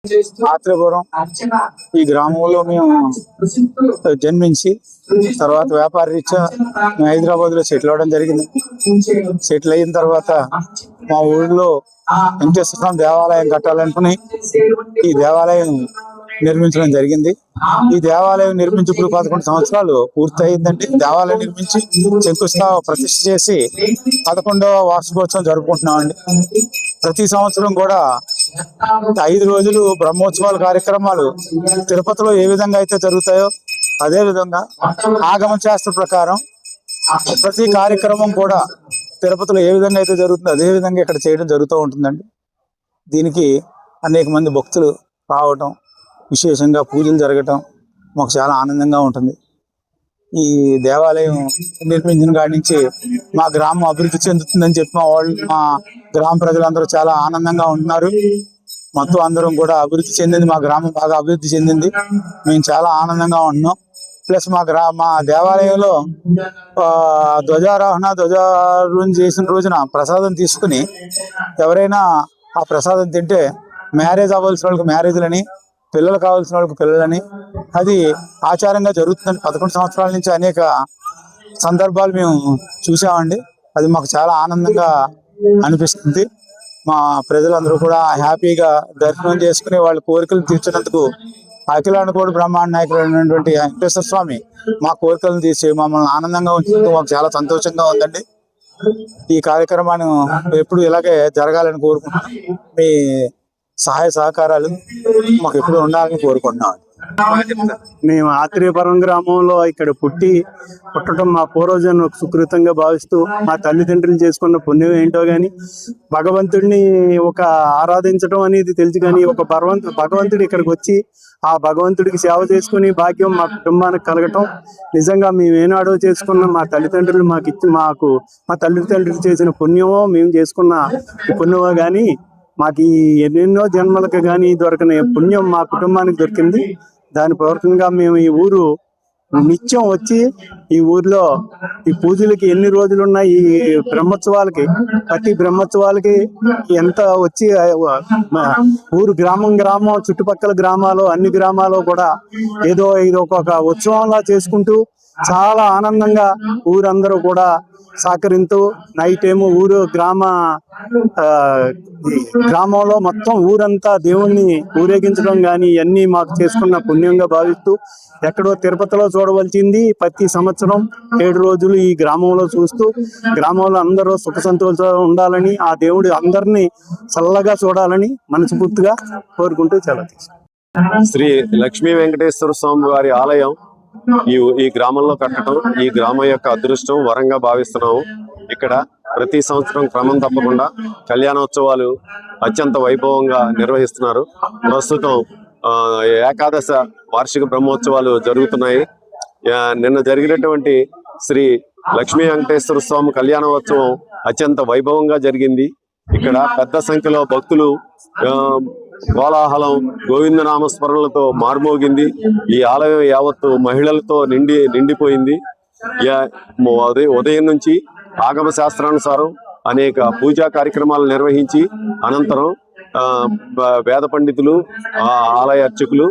ఆత్రేపురం ఈ గ్రామంలో మేము జన్మించి తర్వాత వ్యాపార రీత్యా హైదరాబాద్ లో సెటిల్ అవడం జరిగింది. సెటిల్ అయిన తర్వాత మా ఊళ్ళో వెంకటేశ్వర స్వామి దేవాలయం కట్టాలనుకుని ఈ దేవాలయం నిర్మించడం జరిగింది. ఈ దేవాలయం నిర్మించి ఇప్పుడు 11 సంవత్సరాలు పూర్తి అయిందండి. దేవాలయం నిర్మించి శంకుస్థాపన ప్రతిష్ఠ చేసి 11వ వార్షికోత్సవం జరుపుకుంటున్నామండి. ప్రతి సంవత్సరం కూడా 5 రోజులు బ్రహ్మోత్సవాల కార్యక్రమాలు తిరుపతిలో ఏ విధంగా అయితే జరుగుతాయో అదే విధంగా ఆగమ శాస్త్ర ప్రకారం ప్రతి కార్యక్రమం కూడా తిరుపతిలో ఏ విధంగా అయితే జరుగుతుందో అదే విధంగా ఇక్కడ చేయడం జరుగుతూ ఉంటుందండి. దీనికి అనేక మంది భక్తులు రావటం, విశేషంగా పూజలు జరగటం మాకు చాలా ఆనందంగా ఉంటుంది. ఈ దేవాలయం నిర్మించిన కాడి నుంచి మా గ్రామం అభివృద్ధి చెందుతుందని చెప్పి మా గ్రామ ప్రజలందరూ చాలా ఆనందంగా ఉంటున్నారు. మొత్తం అందరం కూడా అభివృద్ధి చెందింది, మా గ్రామం బాగా అభివృద్ధి చెందింది. మేము చాలా ఆనందంగా ఉంటున్నాం. ప్లస్ మా దేవాలయంలో ధ్వజారోహణ చేసిన రోజున ప్రసాదం తీసుకుని ఎవరైనా ఆ ప్రసాదం తింటే మ్యారేజ్ అవ్వాల్సిన వాళ్ళకి మ్యారేజ్లని, పిల్లలు కావాల్సిన వాళ్ళకి పిల్లలని అది ఆచారంగా జరుగుతుందండి. 11 సంవత్సరాల నుంచి అనేక సందర్భాలు మేము చూసామండి. అది మాకు చాలా ఆనందంగా అనిపిస్తుంది. మా ప్రజలందరూ కూడా హ్యాపీగా దర్శనం చేసుకుని వాళ్ళ కోరికలు తీర్చినందుకు అఖిలాండకోటి బ్రహ్మాండ నాయకుడు అయినటువంటి వెంకటేశ్వర స్వామి మా కోరికలను తీసి మమ్మల్ని ఆనందంగా ఉంచినందుకు మాకు చాలా సంతోషంగా ఉందండి. ఈ కార్యక్రమాన్ని ఎప్పుడు ఇలాగే జరగాలని కోరుకుంటున్నాం. మీ సహాయ సహకారాలు మాకు ఎప్పుడు ఉండాలని కోరుకుంటున్నాం. మేము ఆత్రేయపురం గ్రామంలో ఇక్కడ పుట్టడం మా పూర్వజన్మ సుకృతంగా భావిస్తూ మా తల్లిదండ్రులు చేసుకున్న పుణ్యం ఏంటో గాని భగవంతుడిని ఆరాధించడం అనేది తెలుసు. కానీ భగవంతుడు ఇక్కడికి వచ్చి ఆ భగవంతుడికి సేవ చేసుకుని భాగ్యం మా కుటుంబానికి కలగటం నిజంగా మేము ఏనాడో చేసుకున్న మా తల్లిదండ్రులు మా తల్లిదండ్రులు చేసిన పుణ్యమో మేము చేసుకున్న పుణ్యమో గాని మాకు ఎన్నెన్నో జన్మలకు కానీ దొరకని పుణ్యం మా కుటుంబానికి దొరికింది. దాని పూర్వకంగా మేము ఈ ఊరు నిత్యం వచ్చి ఈ ఊర్లో ఈ పూజలకి ఎన్ని రోజులున్నా ఈ బ్రహ్మోత్సవాలకి ప్రతి బ్రహ్మోత్సవాలకి ఎంత వచ్చి ఊరు గ్రామం చుట్టుపక్కల గ్రామాలు అన్ని గ్రామాలు కూడా ఏదో ఒక ఉత్సవంలా చేసుకుంటూ చాలా ఆనందంగా ఊరందరూ కూడా సహకరిస్తూ నైట్ ఏమో గ్రామంలో మొత్తం ఊరంతా దేవుణ్ణి ఊరేగించడం కానీ ఇవన్నీ మాకు చేసుకున్న పుణ్యంగా భావిస్తూ ఎక్కడో తిరుపతిలో చూడవలసింది ప్రతి సంవత్సరం 7 రోజులు ఈ గ్రామంలో చూస్తూ గ్రామంలో అందరూ సుఖ సంతోషాలు ఉండాలని ఆ దేవుడు అందరినీ చల్లగా చూడాలని మనస్ఫూర్తిగా కోరుకుంటూ శ్రీ లక్ష్మీ వెంకటేశ్వర స్వామి వారి ఆలయం ఈ గ్రామంలో కట్టడం ఈ గ్రామం యొక్క అదృష్టం వరంగా భావిస్తున్నాము. ఇక్కడ ప్రతి సంవత్సరం క్రమం తప్పకుండా కళ్యాణోత్సవాలు అత్యంత వైభవంగా నిర్వహిస్తున్నారు. ప్రస్తుతం ఏకాదశ వార్షిక బ్రహ్మోత్సవాలు జరుగుతున్నాయి. నిన్న జరిగినటువంటి శ్రీ లక్ష్మీ వెంకటేశ్వర స్వామి కళ్యాణోత్సవం అత్యంత వైభవంగా జరిగింది. ఇక్కడ పెద్ద సంఖ్యలో భక్తులు కోలాహలం గోవిందనామస్మరణలతో మార్మోగింది. ఈ ఆలయం యావత్తు మహిళలతో నిండిపోయింది. ఉదయం నుంచి ఆగమ శాస్త్రానుసారం అనేక పూజా కార్యక్రమాలు నిర్వహించి అనంతరం వేద పండితులు, ఆలయ అర్చకులు,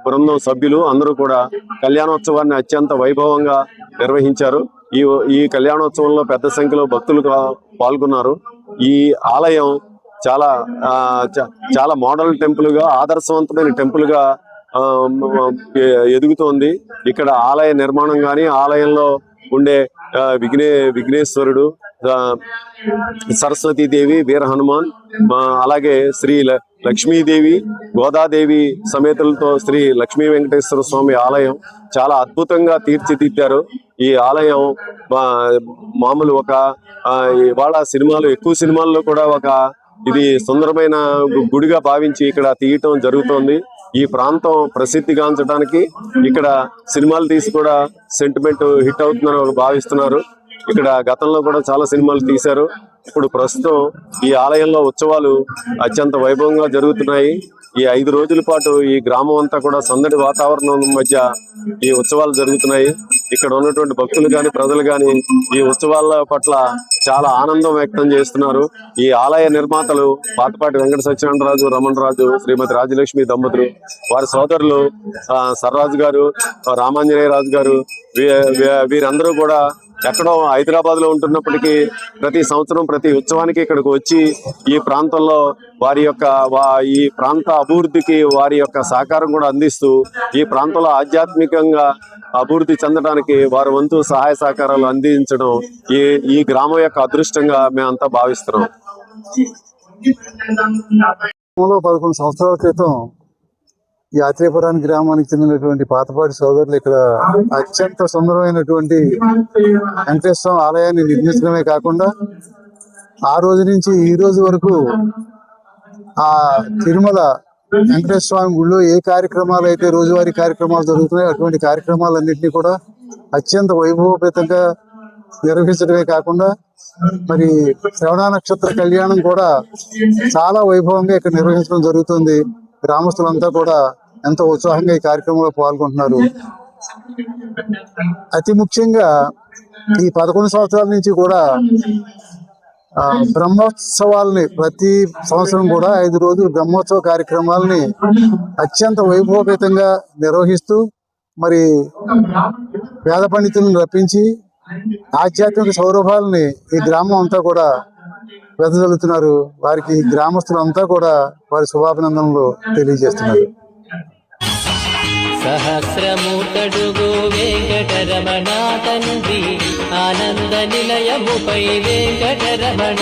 బృందం సభ్యులు అందరూ కూడా కళ్యాణోత్సవాన్ని అత్యంత వైభవంగా నిర్వహించారు. ఈ కళ్యాణోత్సవంలో పెద్ద సంఖ్యలో భక్తులు పాల్గొన్నారు. ఈ ఆలయం చాలా మోడల్ టెంపుల్ గా, ఆదర్శవంతమైన టెంపుల్ గా ఎదుగుతోంది. ఇక్కడ ఆలయ నిర్మాణం గాని, ఆలయంలో ఉండే విఘ్నేశ్వరుడు, సరస్వతీదేవి, వీర హనుమాన్, అలాగే శ్రీ లక్ష్మీదేవి, గోదాదేవి సమేతులతో శ్రీ లక్ష్మీ వెంకటేశ్వర స్వామి ఆలయం చాలా అద్భుతంగా తీర్చిదిద్దారు. ఈ ఆలయం మామూలు ఇవాళ ఎక్కువ సినిమాల్లో కూడా ఇది సుందరమైన గుడిగా భావించి ఇక్కడ తీయటం జరుగుతోంది. ఈ ప్రాంతం ప్రసిద్ధిగాంచడానికి ఇక్కడ సినిమాలు తీసి కూడా సెంటిమెంట్ హిట్ అవుతుందని భావిస్తున్నారు. ఇక్కడ గతంలో కూడా చాలా సినిమాలు తీశారు. ఇప్పుడు ప్రస్తుతం ఈ ఆలయంలో ఉత్సవాలు అత్యంత వైభవంగా జరుగుతున్నాయి. ఈ 5 రోజుల పాటు ఈ గ్రామం అంతా కూడా సందడి వాతావరణం మధ్య ఈ ఉత్సవాలు జరుగుతున్నాయి. ఇక్కడ ఉన్నటువంటి భక్తులు కానీ ప్రజలు కానీ ఈ ఉత్సవాల పట్ల చాలా ఆనందం వ్యక్తం చేస్తున్నారు. ఈ ఆలయ నిర్మాతలు పాతపాటి వెంకట సత్యనారాయణరాజు, రమణరాజు, శ్రీమతి రాజలక్ష్మి దంపతులు, వారి సోదరులు సర్రాజు గారు, రామాంజనేయరాజు గారు, వీరందరూ కూడా ఎక్కడో హైదరాబాద్ లో ఉంటున్నప్పటికీ ప్రతి సంవత్సరం ప్రతి ఉత్సవానికి ఇక్కడికి వచ్చి ఈ ప్రాంతంలో వారి యొక్క ఈ ప్రాంత అభివృద్ధికి వారి యొక్క సహకారం కూడా అందిస్తూ ఈ ప్రాంతంలో ఆధ్యాత్మికంగా అభివృద్ధి చెందడానికి వారి వంతు సహాయ సహకారాలు అందించడం ఈ గ్రామం యొక్క అదృష్టంగా మేమంతా భావిస్తున్నాం. 11 సంవత్సరాల క్రితం ఈ ఆత్రేయపురానికి గ్రామానికి చెందినటువంటి పాతపాటి సోదరులు ఇక్కడ అత్యంత సుందరమైనటువంటి వెంకటేశ్వర ఆలయాన్ని నిర్మించడమే కాకుండా ఆ రోజు నుంచి ఈ రోజు వరకు ఆ తిరుమల వెంకటేశ్వర స్వామి గుడిలో ఏ కార్యక్రమాలు అయితే రోజువారీ కార్యక్రమాలు జరుగుతున్నాయో అటువంటి కార్యక్రమాలన్నింటినీ కూడా అత్యంత వైభవపేతంగా నిర్వహించడమే కాకుండా మరి శ్రవణ నక్షత్ర కళ్యాణం కూడా చాలా వైభవంగా ఇక్కడ నిర్వహించడం జరుగుతుంది. గ్రామస్తులంతా కూడా ఎంతో ఉత్సాహంగా ఈ కార్యక్రమంలో పాల్గొంటున్నారు. అతి ముఖ్యంగా ఈ 11 సంవత్సరాల నుంచి కూడా బ్రహ్మోత్సవాలని ప్రతి సంవత్సరం కూడా 5 రోజులు బ్రహ్మోత్సవ కార్యక్రమాలని అత్యంత వైభవపేతంగా నిర్వహిస్తూ మరి వేద పండితులను రప్పించి ఆధ్యాత్మిక సౌరభాలని ఈ గ్రామం అంతా కూడా వెదజల్లుతున్నారు. వారికి గ్రామస్తులంతా కూడా వారి శుభాభినందనలు తెలియజేస్తున్నారు. సహస్రమూర్తడుగు వెంకటరమణ తండ్రి ఆనంద నిలయముపై వెంకటరమణ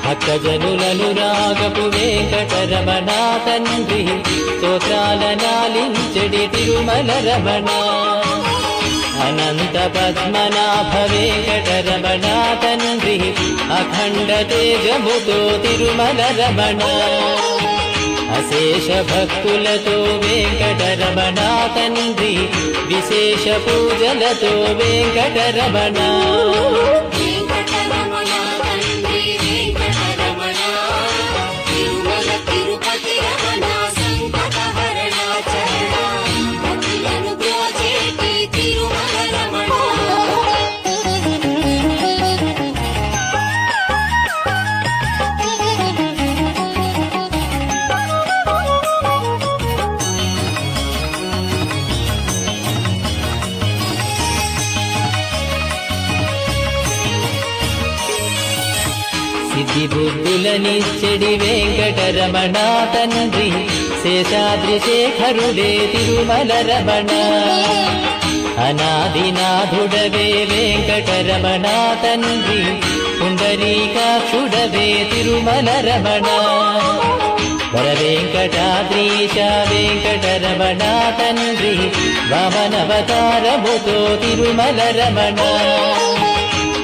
భక్తజనులను రాగపు వెంకటరమణ తండ్రి స్తోత్రాల నాలించడి తిరుమల రమణ అనంత పద్మనాభ వెంకటరమణ తండ్రి అఖండ తేజముతో తిరుమల రమణ అశేష భక్తులతో వెంకటరమణ తండ్రి విశేష పూజలతో వెంకటరమణ సిద్ధి బుద్ధులనిచ్చడి వెంకటరమణ తండ్రి శేషాద్రి శేఖరుడే తిరుమల రమణ అనాదినాథుడవే వెంకటరమణ తండ్రి పుండరీకాక్షుడవే తిరుమల రమణ వర వెంకటాద్రీశ వెంకటరమణ తండ్రి వామనవతారముతో తిరుమల రమణ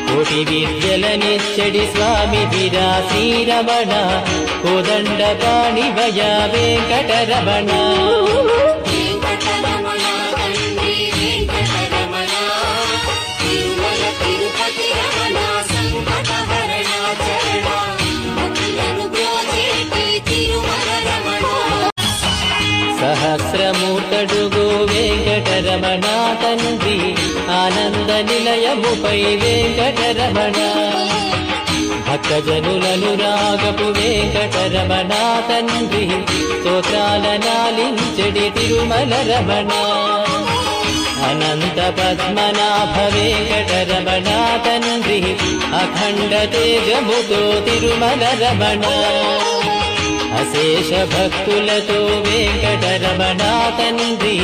కోటి విద్యలనిచ్చడి స్వామి వీరా శ్రీరమణ కోదండ పాణివయ వెంకటరమణ సహస్రమూర్తడుగు వెంకటరమణ తండ్రి ఆనంద నిలయముపై వెంకటరమణ భక్తజనులను రాగపు వెంకటరమణ తండ్రి స్తోత్రాల నాలించడి తిరుమల రమణ అనంత పద్మనాభ వెంకటరమణ తండ్రి అఖండ తేజముతో తిరుమల రమణ అశేష భక్తులతో వెంకటరమణ తండ్రి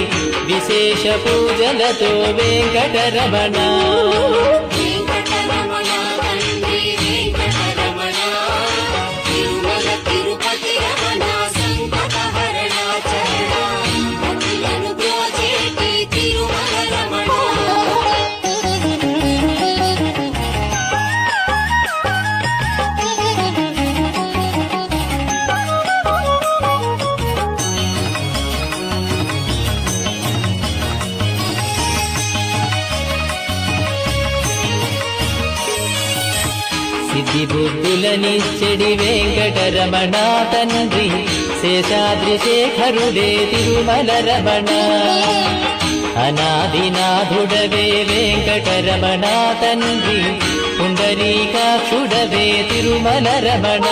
విశేష పూజలతో వెంకటరమణ సిద్ధి బుద్ధులనిచ్చడి వెంకటరమణ తండ్రి శేషాద్రి శేఖరుడే తిరుమల రమణ అనాదినాథుడవే వెంకటరమణ తండ్రి, పుండరీకాక్షుడవే తిరుమల రమణ.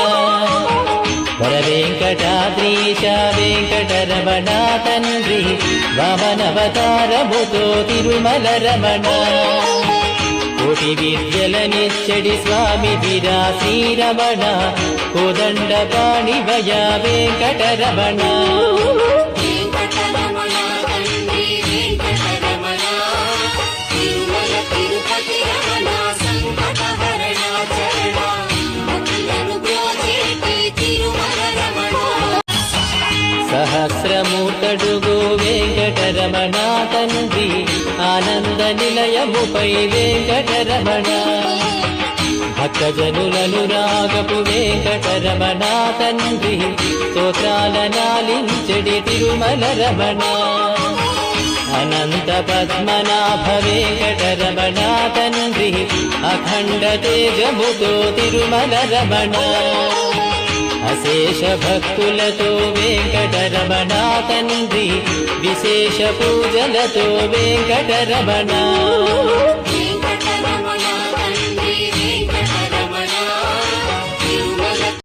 వర వెంకటాద్రీశ వెంకటరమణ తండ్రి, వామనవతారముతో తిరుమల రమణ. కోటి విద్యలనిచ్చడి స్వామి దిరా శ్రీరమణ, కోదండ పాణివయ వెంకటరమణ. సహస్రమూర్తడుగు వెంకటరమణ తండ్రి, ఆనంద నిలయముపై వెంకటరమణ. భక్తజనులను రాగపు వెంకటరమణ తండ్రి, స్తోత్రాల నాలించడి తిరుమల రమణ. అనంత పద్మనాభ వెంకటరమణ తండ్రి, అఖండ తేజముతో తిరుమల రమణ. అశేష భక్తులతో వెంకటరమణ తండ్రి, విశేష పూజలతో వెంకటరమణ.